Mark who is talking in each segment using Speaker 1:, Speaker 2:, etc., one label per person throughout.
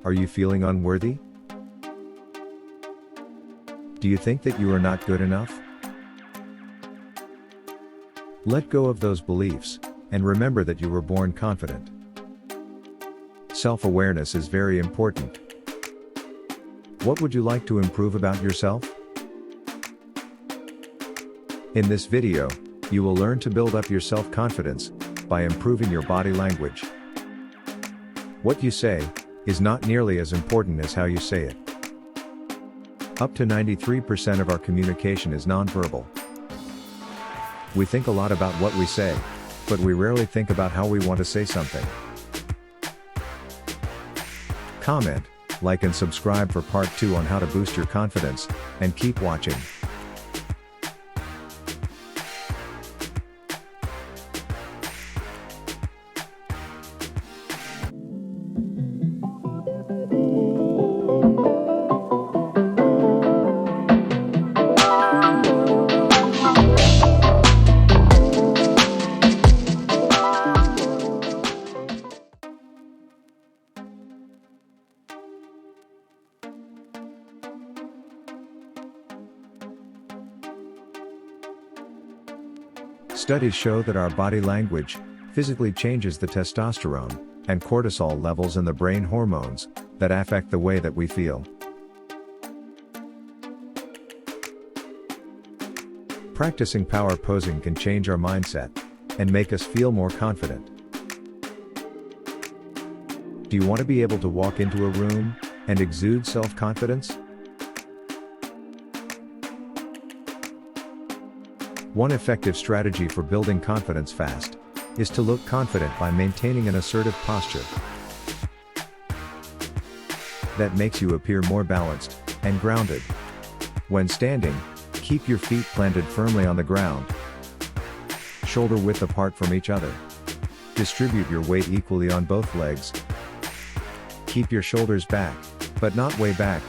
Speaker 1: Are you feeling unworthy? Do you think that you are not good enough? Let go of those beliefs, and remember that you were born confident. Self-awareness is very important. What would you like to improve about yourself? In this video, you will learn to build up your self-confidence by improving your body language. What you say is not nearly as important as how you say it. Up to 93% of our communication is nonverbal. We think a lot about what we say, but we rarely think about how we want to say something. Comment, like and subscribe for part 2 on how to boost your confidence, and keep watching. Studies show that our body language physically changes the testosterone and cortisol levels in the brain hormones that affect the way that we feel. Practicing power posing can change our mindset and make us feel more confident. Do you want to be able to walk into a room and exude self-confidence? One effective strategy for building confidence fast is to look confident by maintaining an assertive posture that makes you appear more balanced and grounded. When standing, keep your feet planted firmly on the ground, shoulder width apart from each other. Distribute your weight equally on both legs. Keep your shoulders back, but not way back,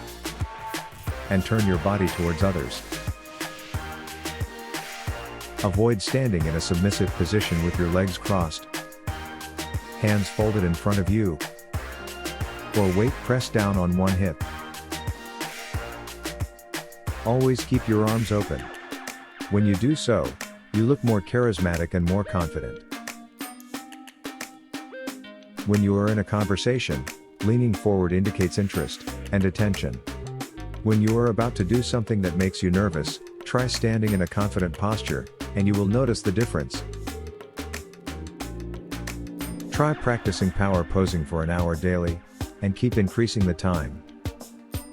Speaker 1: and turn your body towards others. Avoid standing in a submissive position with your legs crossed, hands folded in front of you, or weight pressed down on one hip. Always keep your arms open. When you do so, you look more charismatic and more confident. When you are in a conversation, leaning forward indicates interest and attention. When you are about to do something that makes you nervous, try standing in a confident posture, and you will notice the difference. Try practicing power posing for an hour daily, and keep increasing the time.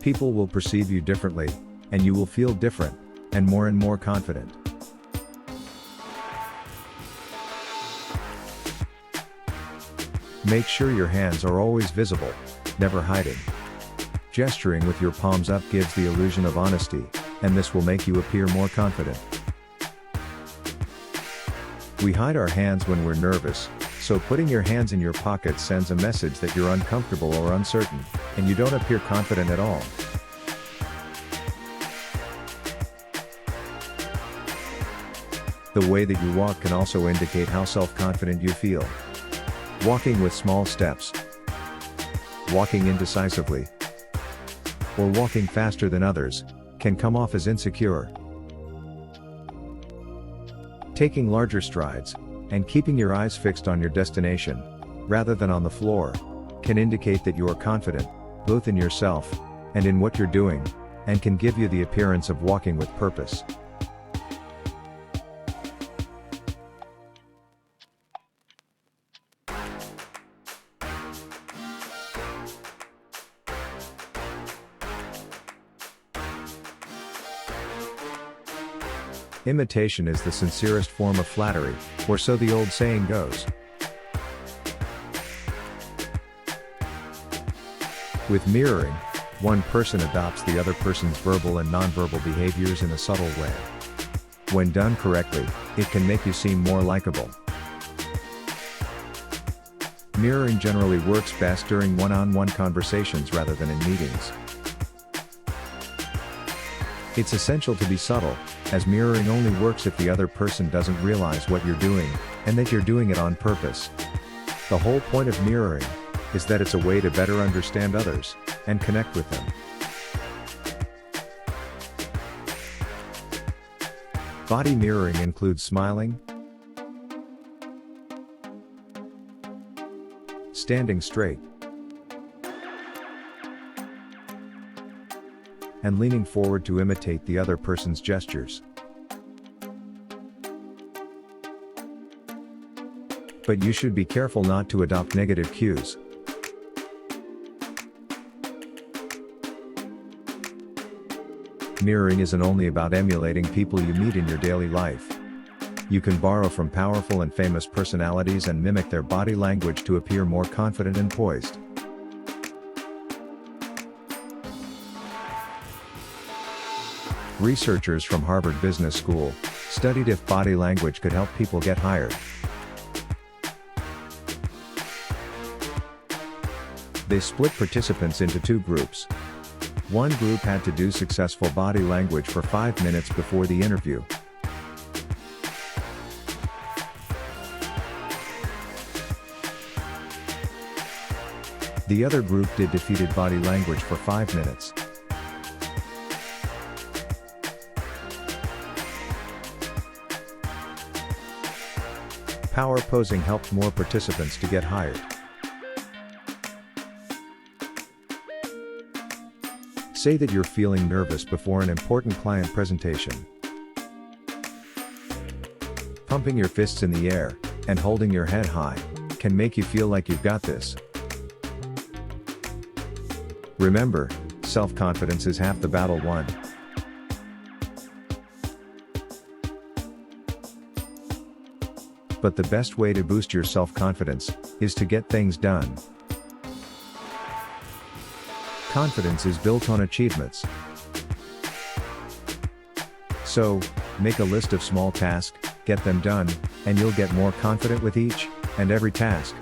Speaker 1: People will perceive you differently, and you will feel different, and more confident. Make sure your hands are always visible, never hiding. Gesturing with your palms up gives the illusion of honesty, and this will make you appear more confident. We hide our hands when we're nervous, so putting your hands in your pockets sends a message that you're uncomfortable or uncertain, and you don't appear confident at all. The way that you walk can also indicate how self-confident you feel. Walking with small steps, walking indecisively, or walking faster than others can come off as insecure. Taking larger strides, and keeping your eyes fixed on your destination, rather than on the floor, can indicate that you are confident, both in yourself, and in what you're doing, and can give you the appearance of walking with purpose. Imitation is the sincerest form of flattery, or so the old saying goes. With mirroring, one person adopts the other person's verbal and nonverbal behaviors in a subtle way. When done correctly, it can make you seem more likable. Mirroring generally works best during one-on-one conversations rather than in meetings. It's essential to be subtle, as mirroring only works if the other person doesn't realize what you're doing, and that you're doing it on purpose. The whole point of mirroring is that it's a way to better understand others and connect with them. Body mirroring includes smiling, standing straight, and leaning forward to imitate the other person's gestures. But you should be careful not to adopt negative cues. Mirroring isn't only about emulating people you meet in your daily life. You can borrow from powerful and famous personalities and mimic their body language to appear more confident and poised. Researchers from Harvard Business School studied if body language could help people get hired. They split participants into two groups. One group had to do successful body language for 5 minutes before the interview. The other group did defeated body language for 5 minutes. Power posing helped more participants to get hired. Say that you're feeling nervous before an important client presentation. Pumping your fists in the air and holding your head high can make you feel like you've got this. Remember, self-confidence is half the battle won. But the best way to boost your self-confidence is to get things done. Confidence is built on achievements. So, make a list of small tasks, get them done, and you'll get more confident with each and every task.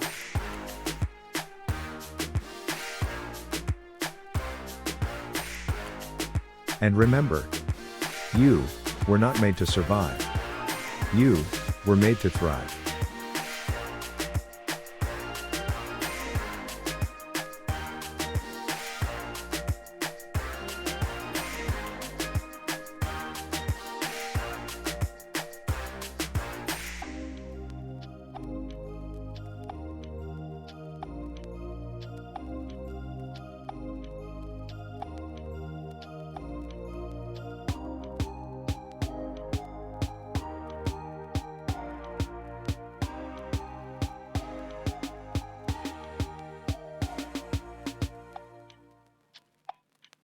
Speaker 1: And remember, you were not made to survive. You were made to thrive.